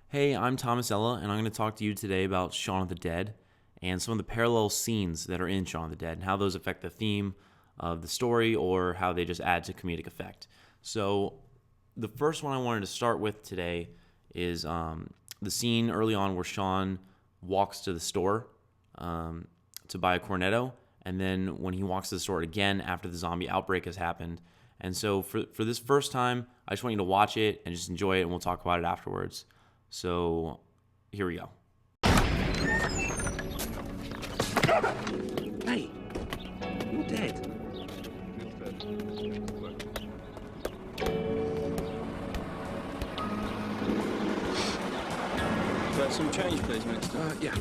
Hey, I'm Thomas Ella, and I'm going to talk to you today about Shaun of the Dead and some of the parallel scenes that are in Shaun of the Dead and how those affect the theme of the story or how they just add to comedic effect. So, the first one I wanted to start with today is the scene early on where Shaun walks to the store to buy a cornetto, and then when he walks to the store again after the zombie outbreak has happened. And so, for this first time, I just want you to watch it and just enjoy it, and we'll talk about it afterwards. So, here we go. Hey, you're dead. Some change, please, mate. Yeah.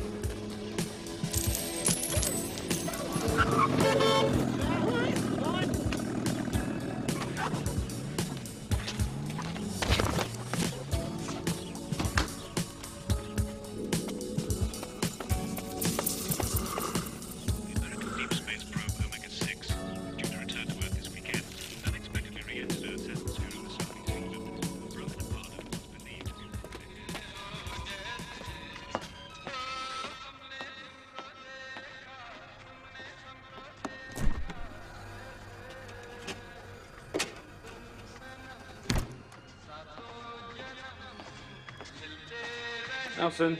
Nelson.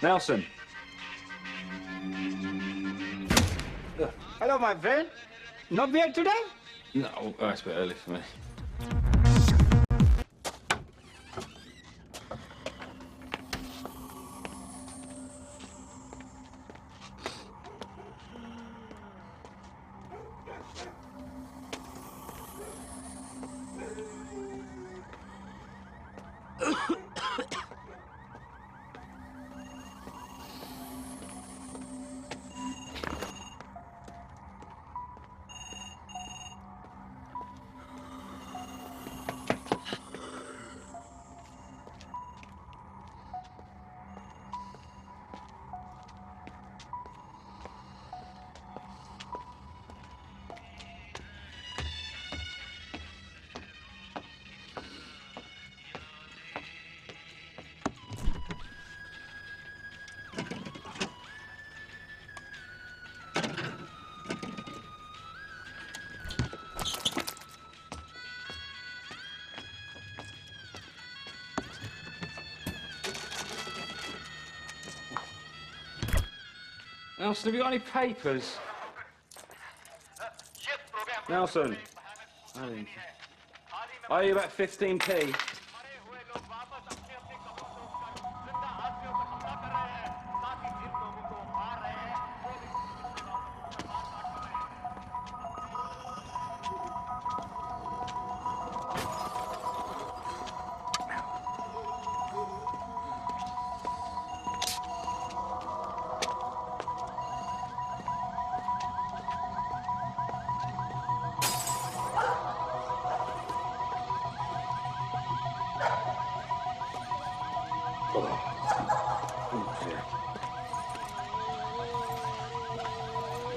Nelson. Hello, my friend. No beer today? No, it's a bit early for me. Nelson, have you got any papers? Nelson. I owe you about 15p.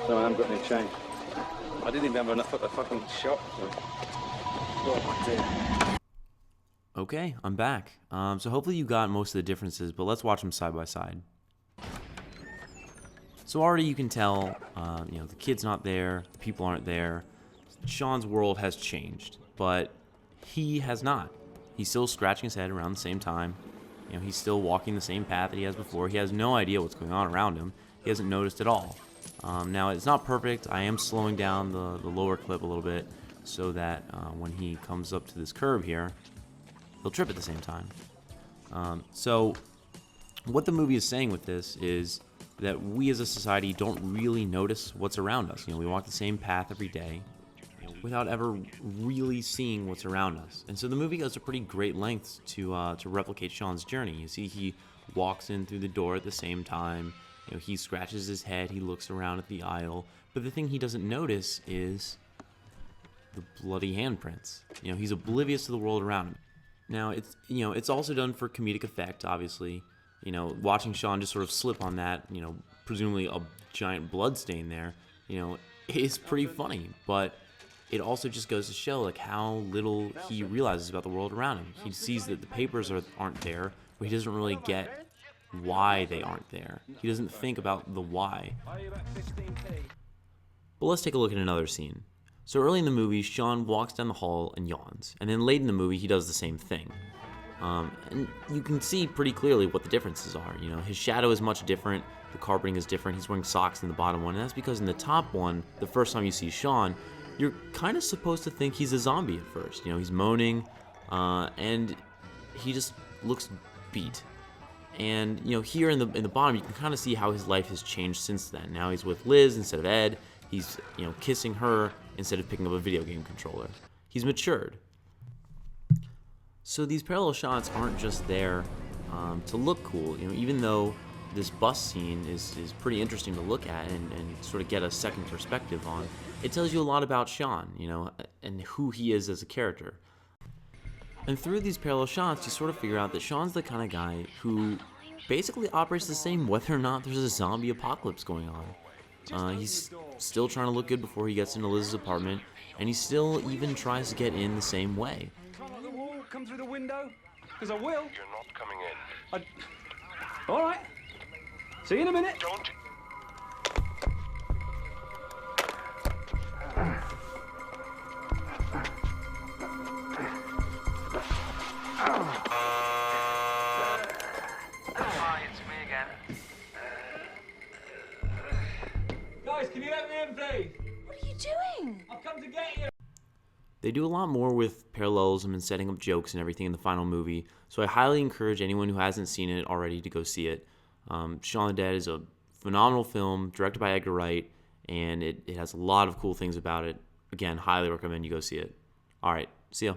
No, I haven't got any change. I didn't even have enough at the fucking shop. So. Oh, dear. Okay, I'm back. So hopefully you got most of the differences, but let's watch them side by side. So already you can tell, the kid's not there, the people aren't there. Shaun's world has changed, but he has not. He's still scratching his head around the same time. He's still walking the same path that he has before. He has no idea what's going on around him. He hasn't noticed at all. Now, it's not perfect. I am slowing down the lower clip a little bit so that when he comes up to this curve here, he'll trip at the same time. So what the movie is saying with this is that we as a society don't really notice what's around us. We walk the same path every day without ever really seeing what's around us. And so the movie goes to pretty great lengths to replicate Shaun's journey. You see, he walks in through the door at the same time. He scratches his head, he looks around at the aisle, but the thing he doesn't notice is the bloody handprints. He's oblivious to the world around him. Now, it's also done for comedic effect, obviously. Watching Shaun just sort of slip on that, presumably a giant blood stain there, is pretty funny. But it also just goes to show like how little he realizes about the world around him. He sees that the papers aren't there, but he doesn't really get why they aren't there. He doesn't think about the why. But let's take a look at another scene. So early in the movie, Shaun walks down the hall and yawns, and then late in the movie, he does the same thing. And you can see pretty clearly what the differences are. You know, his shadow is much different, the carpeting is different, he's wearing socks in the bottom one, and that's because in the top one, the first time you see Shaun, you're kind of supposed to think he's a zombie at first. You know, he's moaning, and he just looks beat. And, you know, here in the bottom, you can kind of see how his life has changed since then. Now he's with Liz instead of Ed. He's, you know, kissing her instead of picking up a video game controller. He's matured. So these parallel shots aren't just there to look cool. You know, even though this bus scene is pretty interesting to look at and sort of get a second perspective on, it tells you a lot about Shaun, you know, and who he is as a character. And through these parallel shots, you sort of figure out that Shaun's the kind of guy who basically operates the same whether or not there's a zombie apocalypse going on. He's still trying to look good before he gets into Liz's apartment, and he still even tries to get in the same way. Climb up the wall, come through the window, because I will. You're not coming in. All right. See you in a minute. Don't. Hi, it's me again. Guys, can you let me in, please? What are you doing? I've come to get you. They do a lot more with parallelism and setting up jokes and everything in the final movie, so I highly encourage anyone who hasn't seen it already to go see it. Shaun the Dead is a phenomenal film, directed by Edgar Wright, and it has a lot of cool things about it. Again, highly recommend you go see it. All right, see ya.